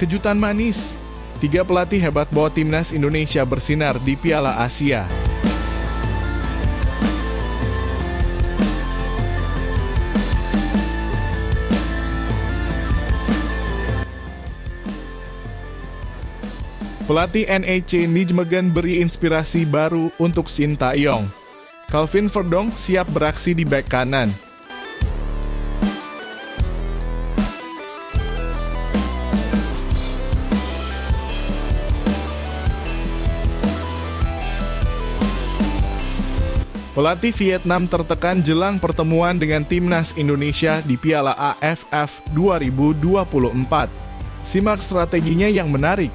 Kejutan manis, 3 pelatih hebat bawa timnas Indonesia bersinar di Piala Asia. Pelatih NEC Nijmegen beri inspirasi baru untuk Sintayong. Calvin Verdong siap beraksi di bek kanan. Pelatih Vietnam tertekan jelang pertemuan dengan timnas Indonesia di Piala AFF 2024. Simak strateginya yang menarik.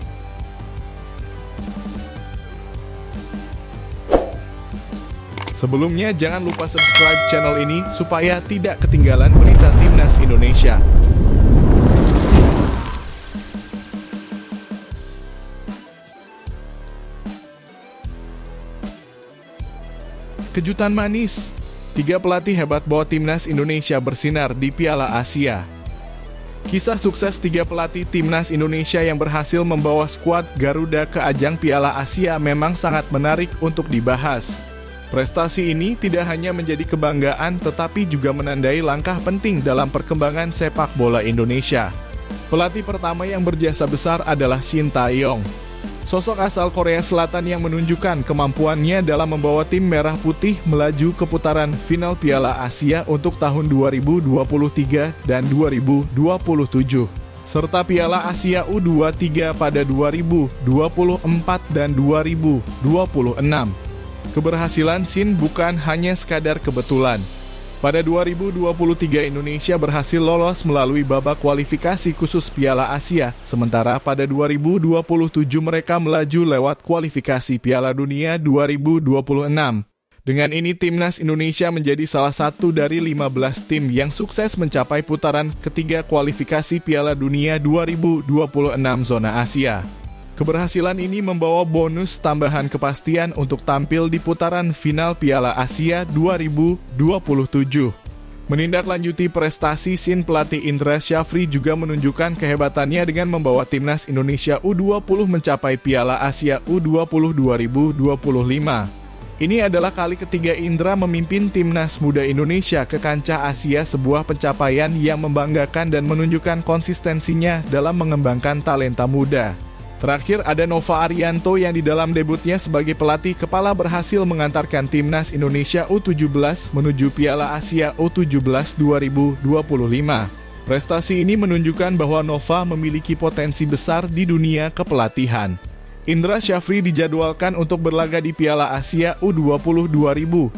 Sebelumnya jangan lupa subscribe channel ini supaya tidak ketinggalan berita timnas Indonesia. Kejutan manis, 3 pelatih hebat bawa timnas Indonesia bersinar di Piala Asia. Kisah sukses 3 pelatih timnas Indonesia yang berhasil membawa skuad Garuda ke ajang Piala Asia memang sangat menarik untuk dibahas. Prestasi ini tidak hanya menjadi kebanggaan tetapi juga menandai langkah penting dalam perkembangan sepak bola Indonesia. Pelatih pertama yang berjasa besar adalah Sintayong. Sosok asal Korea Selatan yang menunjukkan kemampuannya dalam membawa tim merah putih melaju ke putaran final Piala Asia untuk tahun 2023 dan 2027, serta Piala Asia U23 pada 2024 dan 2026. Keberhasilan Sin bukan hanya sekadar kebetulan. Pada 2023 Indonesia berhasil lolos melalui babak kualifikasi khusus Piala Asia, sementara pada 2027 mereka melaju lewat kualifikasi Piala Dunia 2026. Dengan ini timnas Indonesia menjadi salah satu dari 15 tim yang sukses mencapai putaran ketiga kualifikasi Piala Dunia 2026 zona Asia. Keberhasilan ini membawa bonus tambahan kepastian untuk tampil di putaran final Piala Asia 2027. Menindaklanjuti prestasi Sin, pelatih Indra Syafri juga menunjukkan kehebatannya dengan membawa timnas Indonesia U20 mencapai Piala Asia U20 2025. Ini adalah kali ketiga Indra memimpin timnas muda Indonesia ke kancah Asia, sebuah pencapaian yang membanggakan dan menunjukkan konsistensinya dalam mengembangkan talenta muda. Terakhir ada Nova Arianto yang di dalam debutnya sebagai pelatih kepala berhasil mengantarkan timnas Indonesia U17 menuju Piala Asia U17 2025. Prestasi ini menunjukkan bahwa Nova memiliki potensi besar di dunia kepelatihan. Indra Syafri dijadwalkan untuk berlaga di Piala Asia U20 2025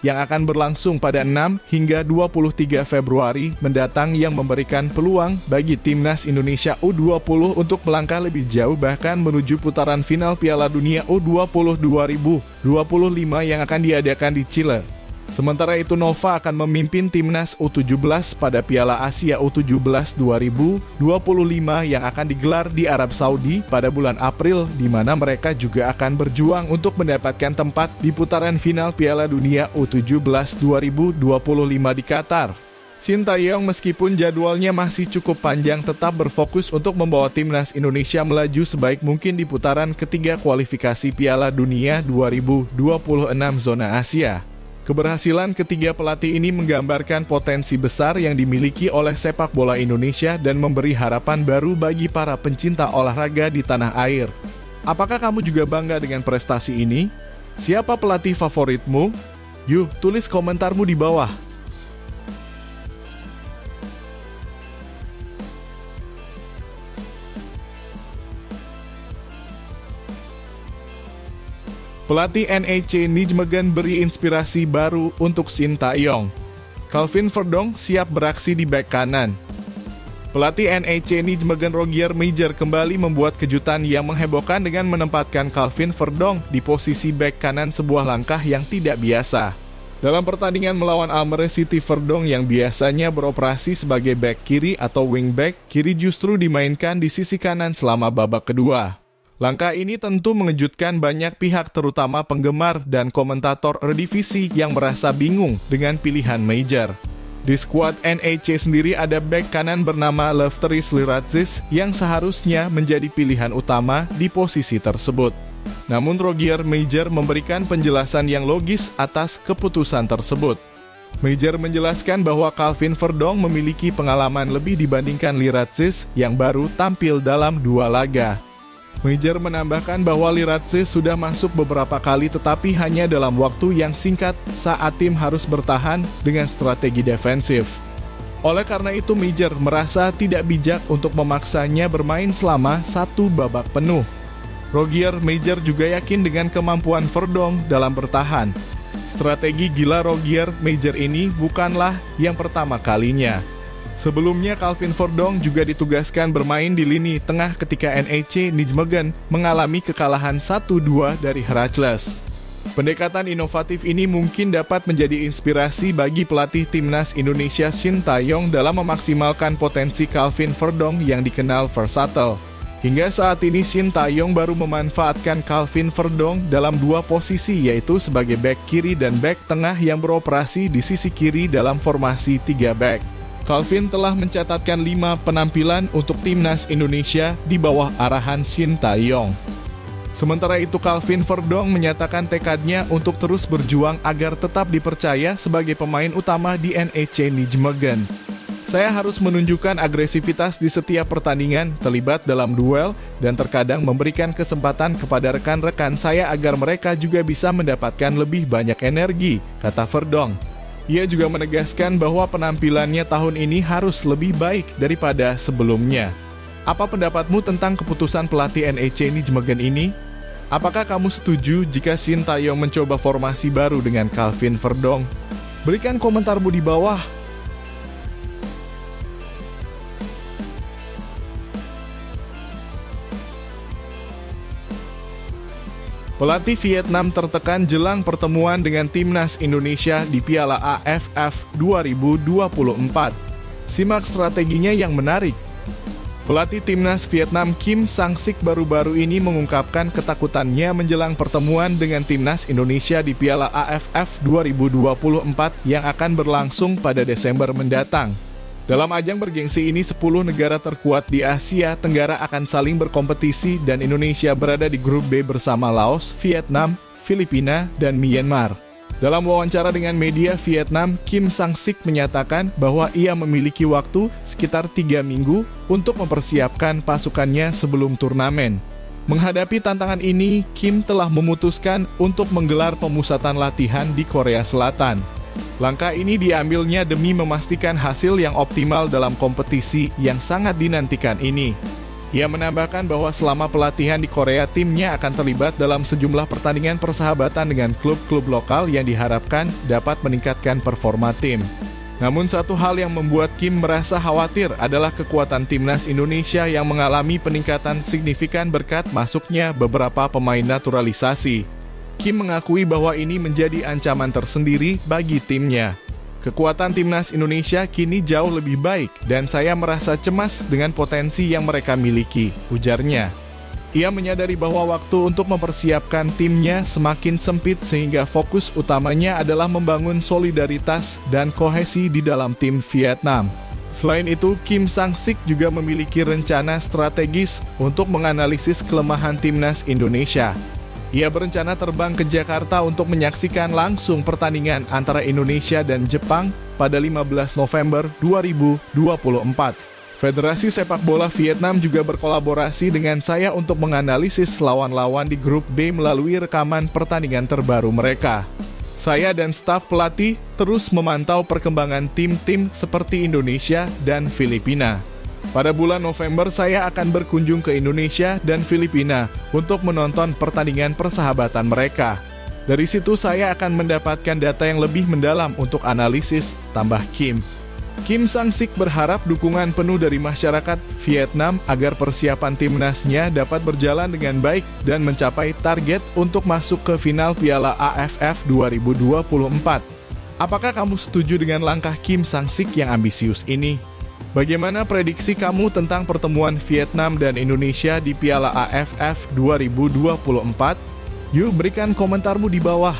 yang akan berlangsung pada 6 hingga 23 Februari mendatang, yang memberikan peluang bagi timnas Indonesia U20 untuk melangkah lebih jauh bahkan menuju putaran final Piala Dunia U20 2025 yang akan diadakan di Chile. Sementara itu Nova akan memimpin timnas U17 pada Piala Asia U17 2025 yang akan digelar di Arab Saudi pada bulan April, di mana mereka juga akan berjuang untuk mendapatkan tempat di putaran final Piala Dunia U17 2025 di Qatar. Sintayong meskipun jadwalnya masih cukup panjang tetap berfokus untuk membawa timnas Indonesia melaju sebaik mungkin di putaran ketiga kualifikasi Piala Dunia 2026 zona Asia. Keberhasilan ketiga pelatih ini menggambarkan potensi besar yang dimiliki oleh sepak bola Indonesia dan memberi harapan baru bagi para pencinta olahraga di tanah air. Apakah kamu juga bangga dengan prestasi ini? Siapa pelatih favoritmu? Yuk, tulis komentarmu di bawah. Pelatih NEC Nijmegen beri inspirasi baru untuk Sintayong. Calvin Verdong siap beraksi di bek kanan. Pelatih NEC Nijmegen Rogier Meijer kembali membuat kejutan yang menghebohkan dengan menempatkan Calvin Verdong di posisi bek kanan, sebuah langkah yang tidak biasa. Dalam pertandingan melawan Almere City, Verdong yang biasanya beroperasi sebagai bek kiri atau wingback kiri justru dimainkan di sisi kanan selama babak kedua. Langkah ini tentu mengejutkan banyak pihak, terutama penggemar dan komentator Eredivisie yang merasa bingung dengan pilihan Meijer. Di skuad NEC sendiri ada bek kanan bernama Lefteris Liratzis yang seharusnya menjadi pilihan utama di posisi tersebut. Namun Rogier Meijer memberikan penjelasan yang logis atas keputusan tersebut. Meijer menjelaskan bahwa Calvin Verdong memiliki pengalaman lebih dibandingkan Liratzis yang baru tampil dalam 2 laga. Meijer menambahkan bahwa Liratzis sudah masuk beberapa kali tetapi hanya dalam waktu yang singkat saat tim harus bertahan dengan strategi defensif. Oleh karena itu Meijer merasa tidak bijak untuk memaksanya bermain selama 1 babak penuh. Rogier Meijer juga yakin dengan kemampuan Verdong dalam bertahan. Strategi gila Rogier Meijer ini bukanlah yang pertama kalinya. Sebelumnya Calvin Verdong juga ditugaskan bermain di lini tengah ketika NEC Nijmegen mengalami kekalahan 1-2 dari Heracles. Pendekatan inovatif ini mungkin dapat menjadi inspirasi bagi pelatih timnas Indonesia Shin Tae-yong dalam memaksimalkan potensi Calvin Verdong yang dikenal versatile. Hingga saat ini Shin Tae-yong baru memanfaatkan Calvin Verdong dalam 2 posisi yaitu sebagai bek kiri dan bek tengah yang beroperasi di sisi kiri dalam formasi 3 bek. Calvin telah mencatatkan 5 penampilan untuk timnas Indonesia di bawah arahan Shin Tae-yong. Sementara itu Calvin Verdong menyatakan tekadnya untuk terus berjuang agar tetap dipercaya sebagai pemain utama di NEC Nijmegen. Saya harus menunjukkan agresivitas di setiap pertandingan, terlibat dalam duel, dan terkadang memberikan kesempatan kepada rekan-rekan saya agar mereka juga bisa mendapatkan lebih banyak energi, kata Verdong. Ia juga menegaskan bahwa penampilannya tahun ini harus lebih baik daripada sebelumnya. Apa pendapatmu tentang keputusan pelatih NEC Nijmegen ini? Apakah kamu setuju jika Shin Tae-yong mencoba formasi baru dengan Calvin Verdong? Berikan komentarmu di bawah. Pelatih Vietnam tertekan jelang pertemuan dengan timnas Indonesia di Piala AFF 2024. Simak strateginya yang menarik. Pelatih timnas Vietnam Kim Sang-sik baru-baru ini mengungkapkan ketakutannya menjelang pertemuan dengan timnas Indonesia di Piala AFF 2024 yang akan berlangsung pada Desember mendatang. Dalam ajang bergengsi ini 10 negara terkuat di Asia Tenggara akan saling berkompetisi dan Indonesia berada di grup B bersama Laos, Vietnam, Filipina, dan Myanmar. Dalam wawancara dengan media Vietnam, Kim Sang-sik menyatakan bahwa ia memiliki waktu sekitar 3 minggu untuk mempersiapkan pasukannya sebelum turnamen. Menghadapi tantangan ini, Kim telah memutuskan untuk menggelar pemusatan latihan di Korea Selatan. Langkah ini diambilnya demi memastikan hasil yang optimal dalam kompetisi yang sangat dinantikan ini. Ia menambahkan bahwa selama pelatihan di Korea, timnya akan terlibat dalam sejumlah pertandingan persahabatan dengan klub-klub lokal yang diharapkan dapat meningkatkan performa tim. Namun satu hal yang membuat Kim merasa khawatir adalah kekuatan timnas Indonesia yang mengalami peningkatan signifikan berkat masuknya beberapa pemain naturalisasi. Kim mengakui bahwa ini menjadi ancaman tersendiri bagi timnya. Kekuatan timnas Indonesia kini jauh lebih baik dan saya merasa cemas dengan potensi yang mereka miliki, ujarnya. Ia menyadari bahwa waktu untuk mempersiapkan timnya semakin sempit sehingga fokus utamanya adalah membangun solidaritas dan kohesi di dalam tim Vietnam. Selain itu, Kim Sang-sik juga memiliki rencana strategis untuk menganalisis kelemahan timnas Indonesia. Ia berencana terbang ke Jakarta untuk menyaksikan langsung pertandingan antara Indonesia dan Jepang pada 15 November 2024. Federasi Sepak Bola Vietnam juga berkolaborasi dengan saya untuk menganalisis lawan-lawan di grup B melalui rekaman pertandingan terbaru mereka. Saya dan staf pelatih terus memantau perkembangan tim-tim seperti Indonesia dan Filipina. Pada bulan November saya akan berkunjung ke Indonesia dan Filipina untuk menonton pertandingan persahabatan mereka. Dari situ saya akan mendapatkan data yang lebih mendalam untuk analisis, tambah Kim. Kim Sang-sik berharap dukungan penuh dari masyarakat Vietnam agar persiapan timnasnya dapat berjalan dengan baik dan mencapai target untuk masuk ke final Piala AFF 2024. Apakah kamu setuju dengan langkah Kim Sang-sik yang ambisius ini? Bagaimana prediksi kamu tentang pertemuan Vietnam dan Indonesia di Piala AFF 2024? Yuk berikan komentarmu di bawah.